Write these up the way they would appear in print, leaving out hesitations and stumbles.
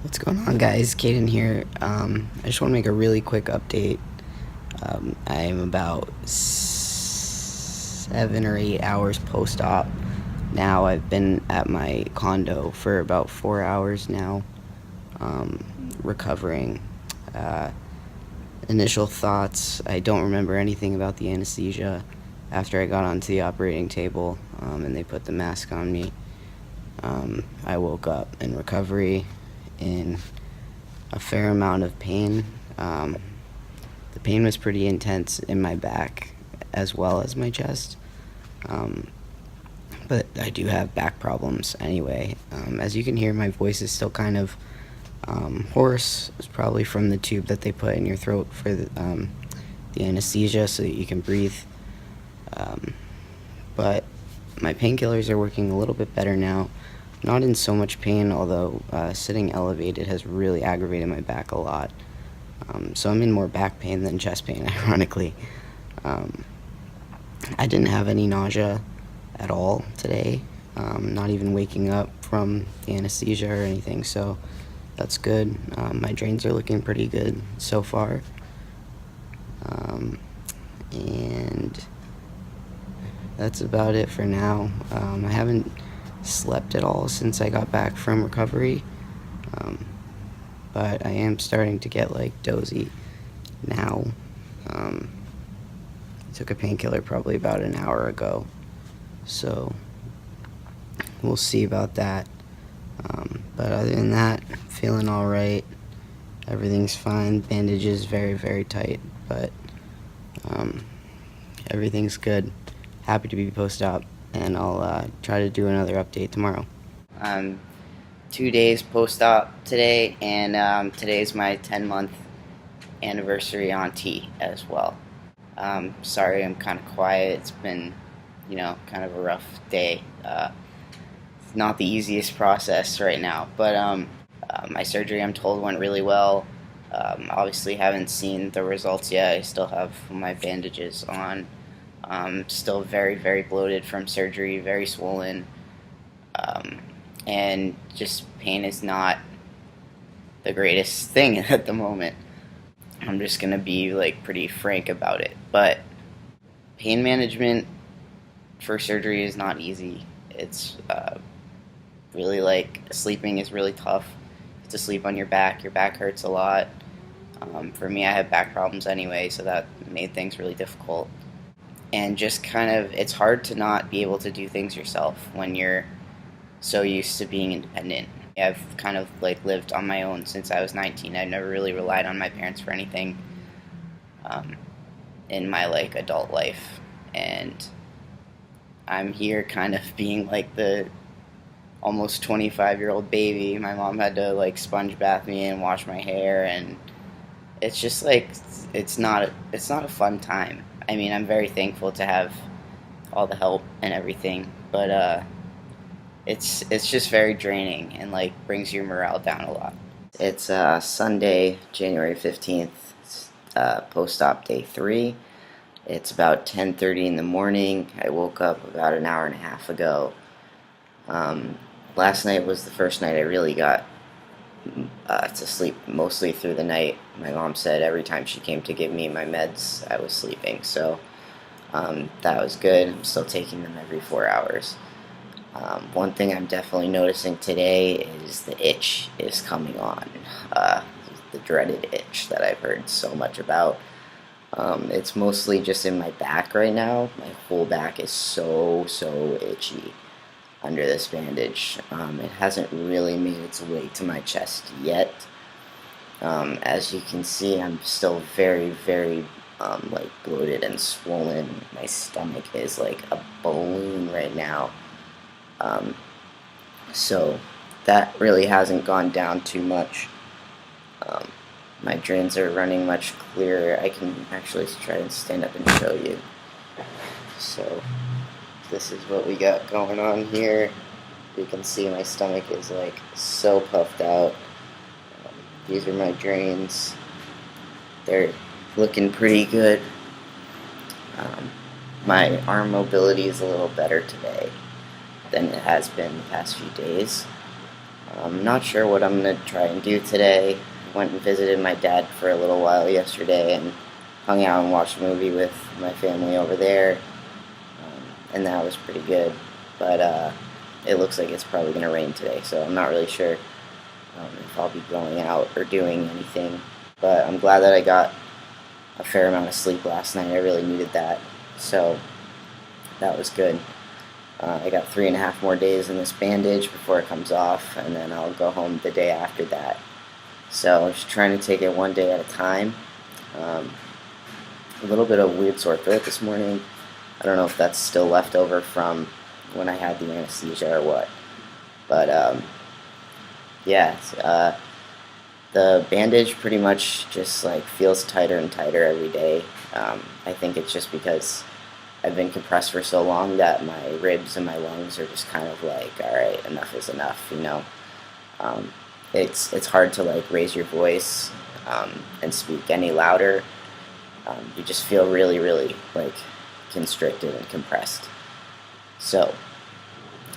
What's going on, guys? Caden here. I just want to make a really quick update. I am about 7 or 8 hours post-op now. I've been at my condo for about 4 hours now, recovering. Initial thoughts: I don't remember anything about the anesthesia after I got onto the operating table, and they put the mask on me. I woke up in recovery in a fair amount of pain. The pain was pretty intense in my back as well as my chest. But I do have back problems anyway. As you can hear, my voice is still kind of hoarse. It's probably from the tube that they put in your throat for the anesthesia so that you can breathe. But my painkillers are working a little bit better now. Not in so much pain, although sitting elevated has really aggravated my back a lot. So I'm in more back pain than chest pain, ironically. I didn't have any nausea at all today, not even waking up from the anesthesia or anything, so that's good. My drains are looking pretty good so far. And that's about it for now. I haven't slept at all since I got back from recovery, but I am starting to get dozy now. I took a painkiller probably about an hour ago, so we'll see about that. But other than that, feeling all right. Everything's fine. Bandages very, very tight, but everything's good. Happy to be post-op, and I'll try to do another update tomorrow. 2 days post-op today, and today's my 10-month anniversary on T as well. Sorry I'm kind of quiet. It's been, kind of a rough day. It's not the easiest process right now, but my surgery, I'm told, went really well. Obviously haven't seen the results yet. I still have my bandages on. Still very, very bloated from surgery, very swollen, and just pain is not the greatest thing at the moment. I'm just gonna be pretty frank about it, but pain management for surgery is not easy. It's really sleeping is really tough. To sleep on your back hurts a lot. For me, I have back problems anyway, so that made things really difficult. And just it's hard to not be able to do things yourself when you're so used to being independent. I've kind of lived on my own since I was 19. I've never really relied on my parents for anything in my adult life, and I'm here kind of being the almost 25-year-old baby. My mom had to sponge bath me and wash my hair, and it's just it's not a fun time. I mean, I'm very thankful to have all the help and everything, but it's just very draining and brings your morale down a lot. It's Sunday, January 15th, post-op day 3. It's about 10:30 in the morning. I woke up about an hour and a half ago. Last night was the first night I really got to sleep mostly through the night. My mom said every time she came to give me my meds, I was sleeping, so that was good. I'm still taking them every 4 hours. One thing I'm definitely noticing today is the itch is coming on, the dreaded itch that I've heard so much about. It's mostly just in my back right now. My whole back is so itchy under this bandage. It hasn't really made its way to my chest yet. As you can see, I'm still very, very bloated and swollen. My stomach is like a balloon right now. So that really hasn't gone down too much. My drains are running much clearer. I can actually try and stand up and show you. So this is what we got going on here. You can see my stomach is so puffed out. These are my drains. They're looking pretty good. My arm mobility is a little better today than it has been the past few days. I'm not sure what I'm going to try and do today. Went and visited my dad for a little while yesterday and hung out and watched a movie with my family over there, and that was pretty good. But it looks like it's probably going to rain today, so I'm not really sure if I'll be going out or doing anything. But I'm glad that I got a fair amount of sleep last night. I really needed that, so that was good. I got 3.5 more days in this bandage before it comes off, and then I'll go home the day after that. So I'm just trying to take it one day at a time. A little bit of weird sore throat this morning. I don't know if that's still left over from when I had the anesthesia or what. But yeah, the bandage pretty much just like feels tighter and tighter every day. I think it's just because I've been compressed for so long that my ribs and my lungs are just kind of like, all right, enough is enough, you know. It's hard to like raise your voice and speak any louder. You just feel really, really like constricted and compressed. So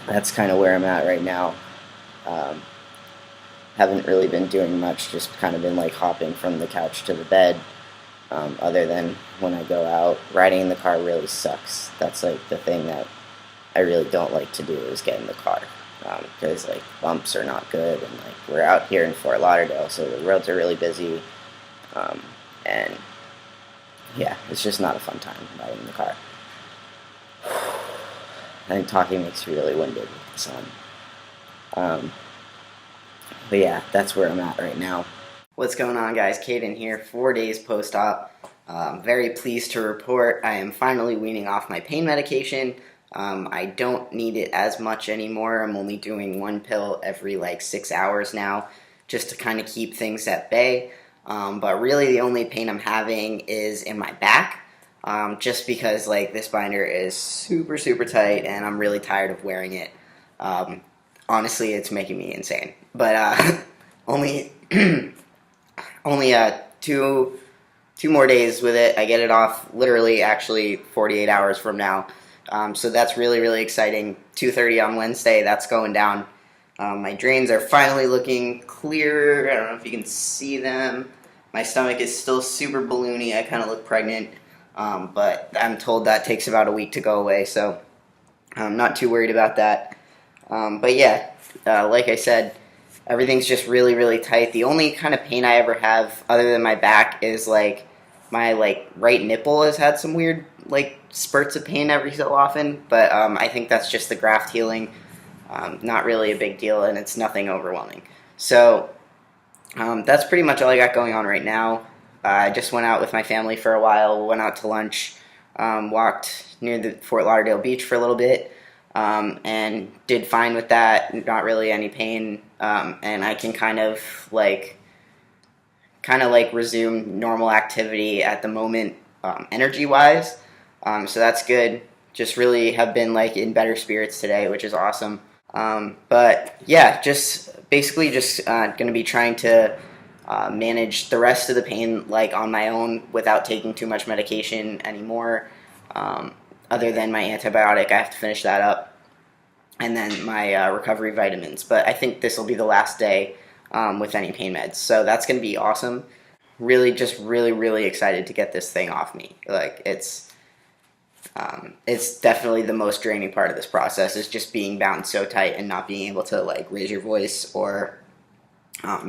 that's kind of where I'm at right now. Haven't really been doing much, just kind of been like hopping from the couch to the bed. Other than when I go out, riding in the car really sucks. That's like the thing that I really don't like to do is get in the car, because like bumps are not good, and like we're out here in Fort Lauderdale, so the roads are really busy, and yeah, it's just not a fun time riding in the car. I think talking makes you really winded with the sun. But yeah, that's where I'm at right now. What's going on, guys? Caden here, 4 days post-op. Very pleased to report I am finally weaning off my pain medication. I don't need it as much anymore. I'm only doing one pill every like 6 hours now, just to kind of keep things at bay. But really the only pain I'm having is in my back, just because like this binder is super, super tight and I'm really tired of wearing it. Honestly, it's making me insane. But only two more days with it. I get it off literally actually 48 hours from now. So that's really, really exciting. 2:30 on Wednesday, that's going down. My drains are finally looking clear. I don't know if you can see them. My stomach is still super balloony. I kind of look pregnant. But I'm told that takes about a week to go away, so I'm not too worried about that. But yeah, like I said, everything's just really, really tight. The only kind of pain I ever have other than my back is like my like right nipple has had some weird like spurts of pain every so often, but I think that's just the graft healing. Not really a big deal, and it's nothing overwhelming. So that's pretty much all I got going on right now. I just went out with my family for a while, went out to lunch, walked near the Fort Lauderdale beach for a little bit, and did fine with that, not really any pain, and I can kind of like resume normal activity at the moment, energy-wise, so that's good. Just really have been like in better spirits today, which is awesome. But yeah, just basically just going to be trying to manage the rest of the pain like on my own without taking too much medication anymore. Other than my antibiotic, I have to finish that up, and then my recovery vitamins. But I think this will be the last day with any pain meds, so that's going to be awesome. Really, just really, really excited to get this thing off me. Like it's definitely the most draining part of this process is just being bound so tight and not being able to like raise your voice or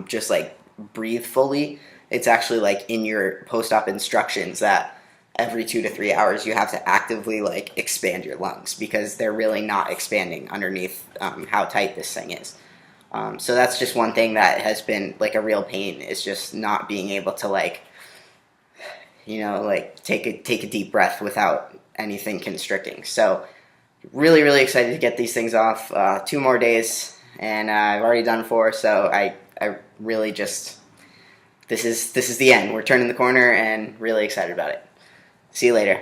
just like breathe fully. It's actually like in your post-op instructions that every 2 to 3 hours you have to actively like expand your lungs because they're really not expanding underneath how tight this thing is. So that's just one thing that has been like a real pain, is just not being able to like, you know, like take a deep breath without anything constricting. So really, really excited to get these things off. 2 more days, and I've already done 4, so I really just, this is the end. We're turning the corner and really excited about it. See you later.